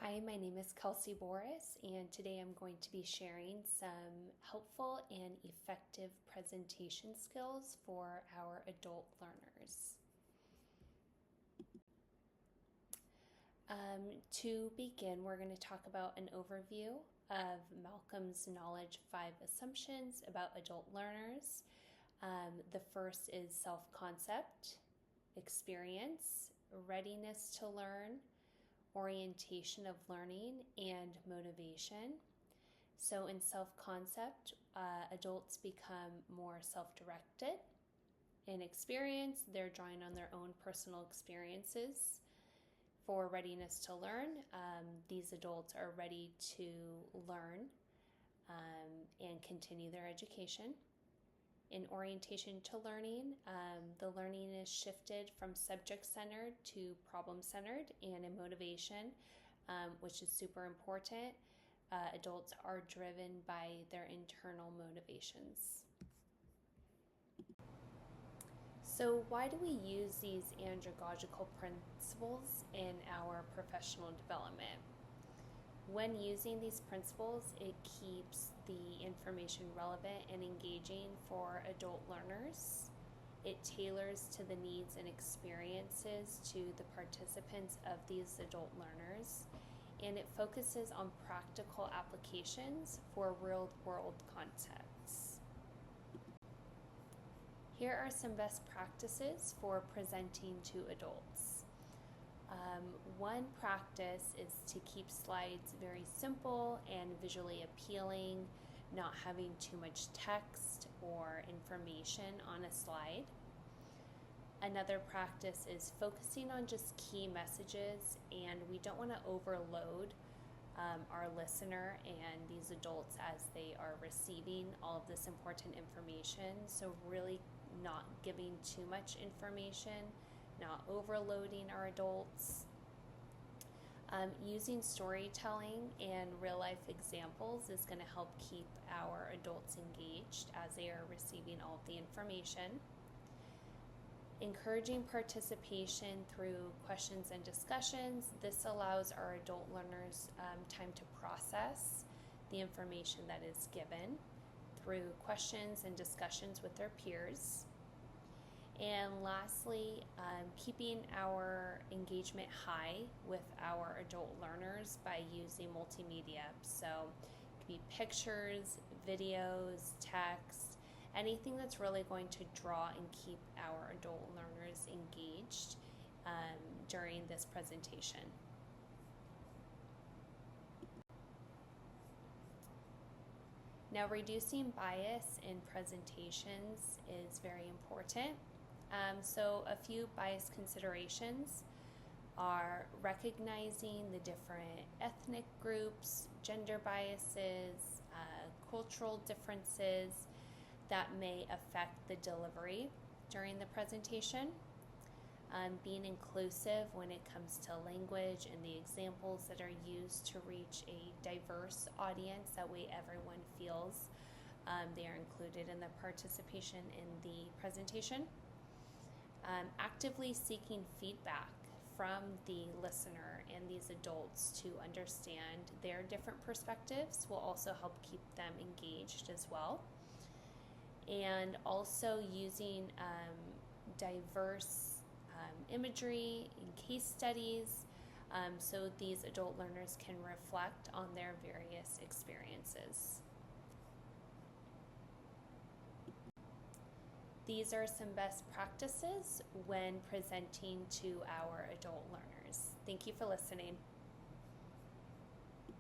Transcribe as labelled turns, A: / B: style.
A: Hi, my name is Kelsie Boris, and today I'm going to be sharing some helpful and effective presentation skills for our adult learners. To begin, we're going to talk about an overview of Malcolm's Knowledge 5 Assumptions about adult learners. The first is self-concept, experience, readiness to learn, orientation of learning, and motivation. So in self-concept, adults become more self-directed. In experience, they're drawing on their own personal experiences. For readiness to learn, these adults are ready to learn and continue their education. In orientation to learning, the learning is shifted from subject-centered to problem-centered, and in motivation, which is super important, adults are driven by their internal motivations. So why do we use these andragogical principles in our professional development? When using these principles, it keeps the information relevant and engaging for adult learners. It tailors to the needs and experiences to the participants of these adult learners, and it focuses on practical applications for real-world contexts. Here are some best practices for presenting to adults. One practice is to keep slides very simple and visually appealing, not having too much text or information on a slide. Another practice is focusing on just key messages, and we don't want to overload our listener and these adults as they are receiving all of this important information. So really not giving too much information, not overloading our adults. Using storytelling and real-life examples is going to help keep our adults engaged as they are receiving all of the information. Encouraging participation through questions and discussions. This allows our adult learners time to process the information that is given through questions and discussions with their peers. And lastly, keeping our engagement high with our adult learners by using multimedia. So it could be pictures, videos, text, anything that's really going to draw and keep our adult learners engaged during this presentation. Now, reducing bias in presentations is very important. So a few bias considerations are recognizing the different ethnic groups, gender biases, cultural differences that may affect the delivery during the presentation. Being inclusive when it comes to language and the examples that are used to reach a diverse audience. That way everyone feels they are included in the participation in the presentation. Actively seeking feedback from the listener and these adults to understand their different perspectives will also help keep them engaged as well. And also using diverse imagery and case studies so these adult learners can reflect on their various experiences. These are some best practices when presenting to our adult learners. Thank you for listening.